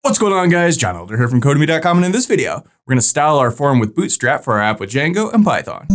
What's going on, guys? John Elder here from codemy.com, and in this video, we're going to style our form with Bootstrap for our app with Django and Python.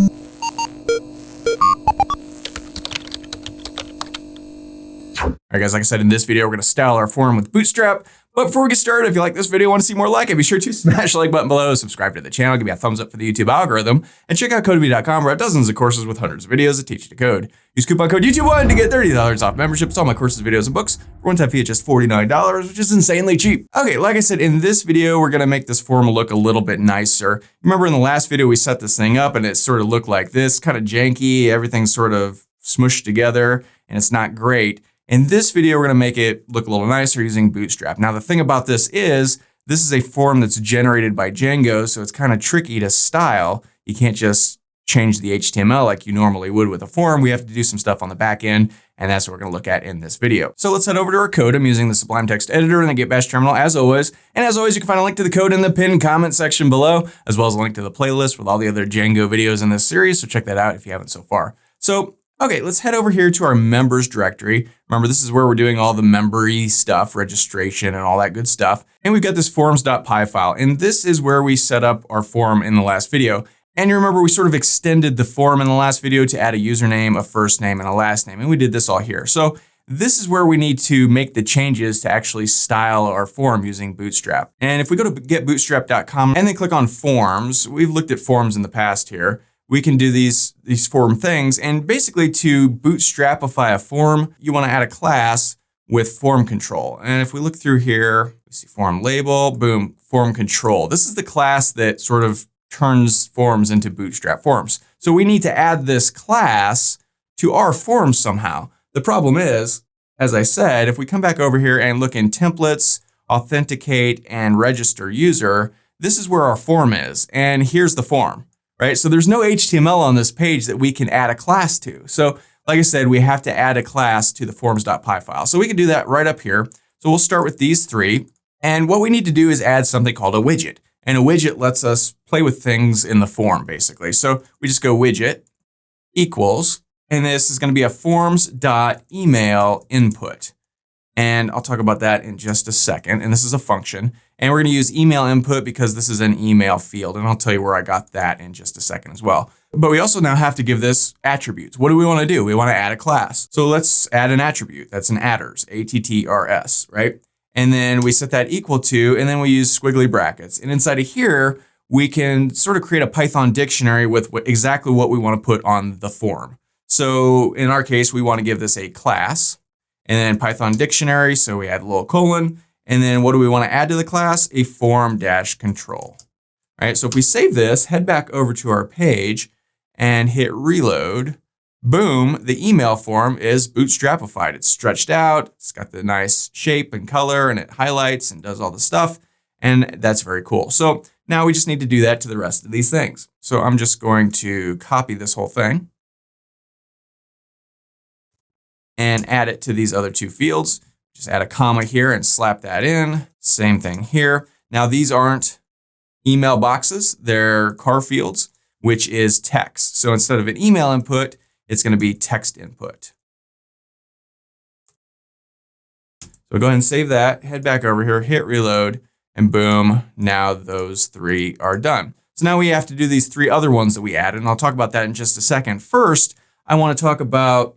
Alright guys, like I said, in this video, we're going to style our form with Bootstrap. But before we get started, if you like this video and want to see more like it, be sure to smash the like button below, subscribe to the channel, give me a thumbs up for the YouTube algorithm, and check out codemy.com where I have dozens of courses with hundreds of videos that teach you to code. Use coupon code YouTube1 to get $30 off memberships, all my courses, videos, and books for one-time fee at just $49, which is insanely cheap. Okay, like I said, in this video, we're going to make this form look a little bit nicer. Remember in the last video, we set this thing up and it sort of looked like this, kind of janky, everything's sort of smushed together, and it's not great. In this video, we're going to make it look a little nicer using Bootstrap. Now, the thing about this is a form that's generated by Django, so it's kind of tricky to style. You can't just change the HTML like you normally would with a form. We have to do some stuff on the back end, and that's what we're going to look at in this video. So let's head over to our code. I'm using the Sublime Text Editor and the Git Bash terminal as always. And as always, you can find a link to the code in the pinned comment section below, as well as a link to the playlist with all the other Django videos in this series. So check that out if you haven't so far. Okay, let's head over here to our members directory. Remember, this is where we're doing all the member-y stuff, registration and all that good stuff. And we've got this forms.py file. And this is where we set up our form in the last video. And you remember we sort of extended the form in the last video to add a username, a first name, and a last name. And we did this all here. So this is where we need to make the changes to actually style our form using Bootstrap. And if we go to getbootstrap.com and then click on forms, we've looked at forms in the past here. We can do these form things, and basically to bootstrapify a form, you want to add a class with form control. And if we look through here, we see form label, boom, form control. This is the class that sort of turns forms into Bootstrap forms. So we need to add this class to our form somehow. The problem is, as I said, if we come back over here and look in templates, authenticate, and register user, this is where our form is. And here's the form. Right? So there's no HTML on this page that we can add a class to. So like I said, we have to add a class to the forms.py file. So we can do that right up here. So we'll start with these three. And what we need to do is add something called a widget. And a widget lets us play with things in the form, basically. So we just go widget equals, and this is going to be a forms.email input. And I'll talk about that in just a second. And this is a function. And we're going to use email input because this is an email field. And I'll tell you where I got that in just a second as well. But we also now have to give this attributes. What do we want to do? We want to add a class. So let's add an attribute. That's an attrs, attrs, right? And then we set that equal to, and then we use squiggly brackets. And inside of here, we can sort of create a Python dictionary with exactly what we want to put on the form. So in our case, we want to give this a class. And then Python dictionary, so we add a little colon. And then what do we want to add to the class? A form-control. All right, so if we save this, head back over to our page and hit reload, boom, the email form is bootstrapified. It's stretched out, it's got the nice shape and color, and it highlights and does all the stuff. And that's very cool. So now we just need to do that to the rest of these things. So I'm just going to copy this whole thing and add it to these other two fields. Just add a comma here and slap that in. Same thing here. Now these aren't email boxes, they're car fields, which is text. So instead of an email input, it's going to be text input. So go ahead and save that, head back over here, hit reload, and boom, now those three are done. So now we have to do these three other ones that we added, and I'll talk about that in just a second. First, I want to talk about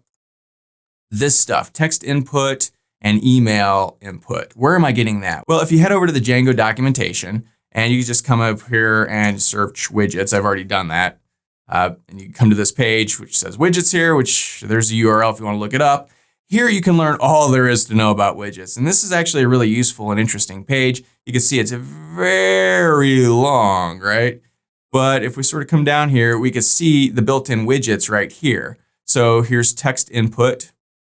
this stuff, text input and email input. Where am I getting that? Well, if you head over to the Django documentation and you just come up here and search widgets, I've already done that. And you come to this page, which says widgets here, which there's a URL if you want to look it up. Here you can learn all there is to know about widgets. And this is actually a really useful and interesting page. You can see it's very long, right? But if we sort of come down here, we can see the built-in widgets right here. So here's text input.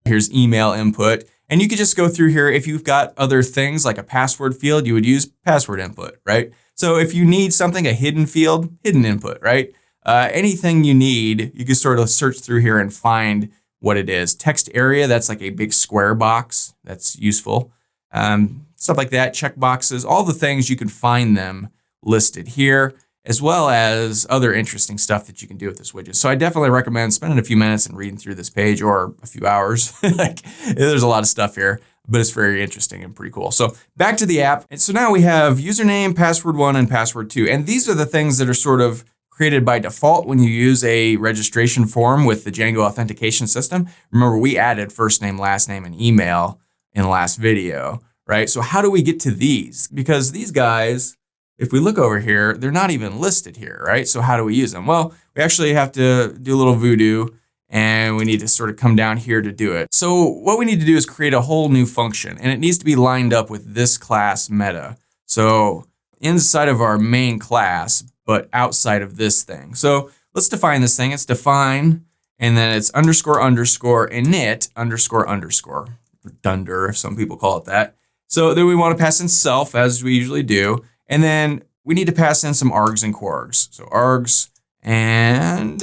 Here's email input. And you could just go through here. If you've got other things like a password field, you would use password input, right? So if you need something, a hidden field, hidden input, right? Anything you need, you can sort of search through here and find what it is. Text area, that's like a big square box. That's useful. Stuff like that, check boxes, all the things, you can find them listed here, as well as other interesting stuff that you can do with this widget. So I definitely recommend spending a few minutes and reading through this page, or a few hours. Like, there's a lot of stuff here. but it's very interesting and pretty cool. So back to the app. And so now we have username, password 1, and password 2. And these are the things that are sort of created by default when you use a registration form with the Django Authentication system. Remember, we added first name, last name, and email in the last video, right? So how do we get to these? Because these guys, if we look over here, they're not even listed here, right? So how do we use them? Well, we actually have to do a little voodoo, and we need to sort of come down here to do it. So what we need to do is create a whole new function, and it needs to be lined up with this class meta. So inside of our main class, but outside of this thing. So let's define this thing. It's define, and then it's underscore underscore init underscore underscore. Dunder, if some people call it that. So then we want to pass in self, as we usually do. And then we need to pass in some args and quargs. So args and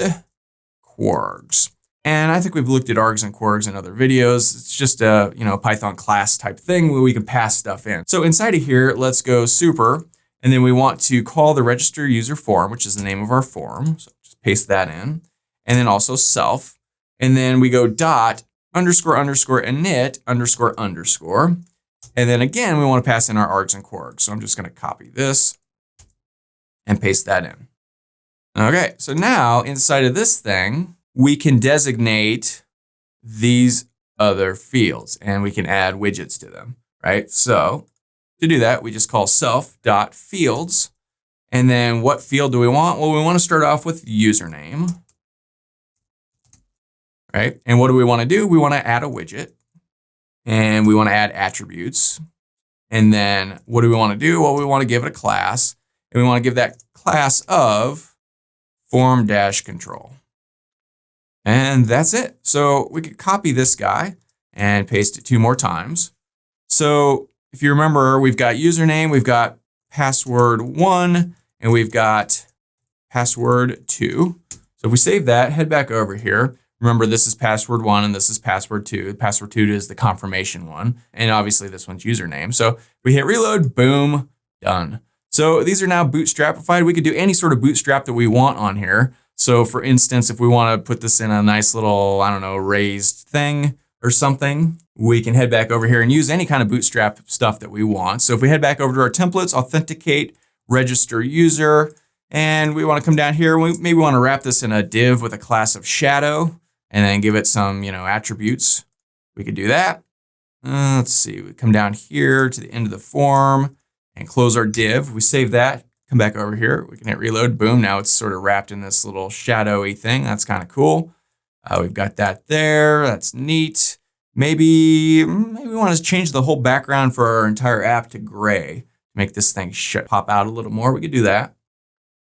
quargs. And I think we've looked at args and quargs in other videos. It's just a Python class type thing where we can pass stuff in. So inside of here, let's go super. And then we want to call the register user form, which is the name of our form. So just paste that in. And then also self. And then we go dot underscore underscore init underscore underscore. And then again, we want to pass in our args and quargs. So I'm just going to copy this and paste that in. Okay, so now inside of this thing, we can designate these other fields and we can add widgets to them, right? So to do that, we just call self.fields. And then what field do we want? Well, we want to start off with username, right? And what do we want to do? We want to add a widget and we want to add attributes. And then what do we want to do? Well, we want to give it a class and we want to give that class of form-control. And that's it. So we could copy this guy and paste it 2 more times. So if you remember, we've got username, we've got password 1, and we've got password 2. So if we save that, head back over here. Remember, this is password 1 and this is password 2. Password 2 is the confirmation one. And obviously this one's username. So we hit reload, boom, done. So these are now bootstrapified. We could do any sort of bootstrap that we want on here. So for instance, if we want to put this in a nice little, I don't know, raised thing or something, we can head back over here and use any kind of bootstrap stuff that we want. So if we head back over to our templates, authenticate, register user, and we want to come down here, we maybe want to wrap this in a div with a class of shadow and then give it some, attributes. We could do that. Let's see, we come down here to the end of the form and close our div. We save that. Come back over here, we can hit reload, boom. Now it's sort of wrapped in this little shadowy thing. That's kind of cool. We've got that there, that's neat. Maybe we want to change the whole background for our entire app to gray. Make this thing pop out a little more, we could do that.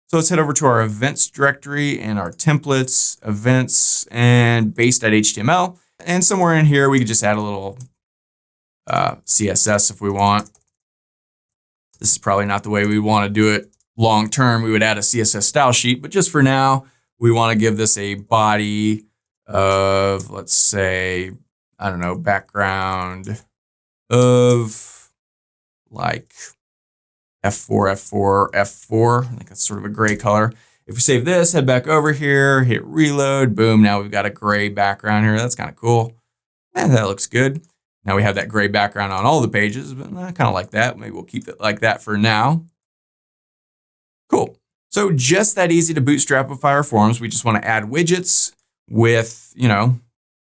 So let's head over to our events directory and our templates, events, and base.html. And somewhere in here, we could just add a little CSS if we want. This is probably not the way we want to do it long term. We would add a CSS style sheet, but just for now, we want to give this a body of, let's say, I don't know, background of like F4. I think that's sort of a gray color. If we save this, head back over here, hit reload, boom. Now we've got a gray background here. That's kind of cool. And that looks good. Now we have that gray background on all the pages, but I kind of like that. Maybe we'll keep it like that for now. Cool. So just that easy to bootstrapify our forms. We just want to add widgets with,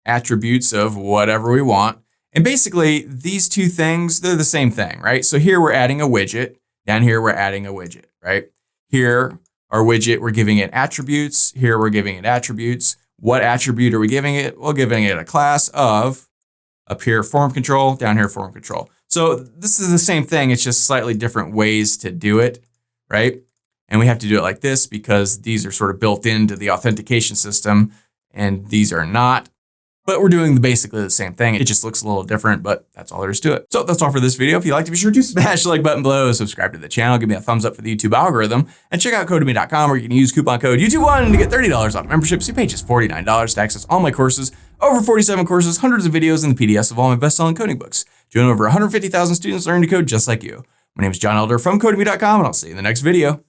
attributes of whatever we want. And basically these two things, they're the same thing, right? So here we're adding a widget. Down here, we're adding a widget, right? Here, our widget, we're giving it attributes. Here, we're giving it attributes. What attribute are we giving it? We're giving it a class of, up here, form control, down here, form control. So this is the same thing. It's just slightly different ways to do it, right? And we have to do it like this because these are sort of built into the authentication system and these are not. But we're doing basically the same thing. It just looks a little different, but that's all there is to it. So that's all for this video. If you liked it, be sure to smash the like button below, subscribe to the channel, give me a thumbs up for the YouTube algorithm, and check out codemy.com where you can use coupon code YouTube1 to get $30 off membership. So you pay just $49 to access all my courses, over 47 courses, hundreds of videos, and the PDFs of all my best-selling coding books. Join over 150,000 students learning to code just like you. My name is John Elder from codemy.com, and I'll see you in the next video.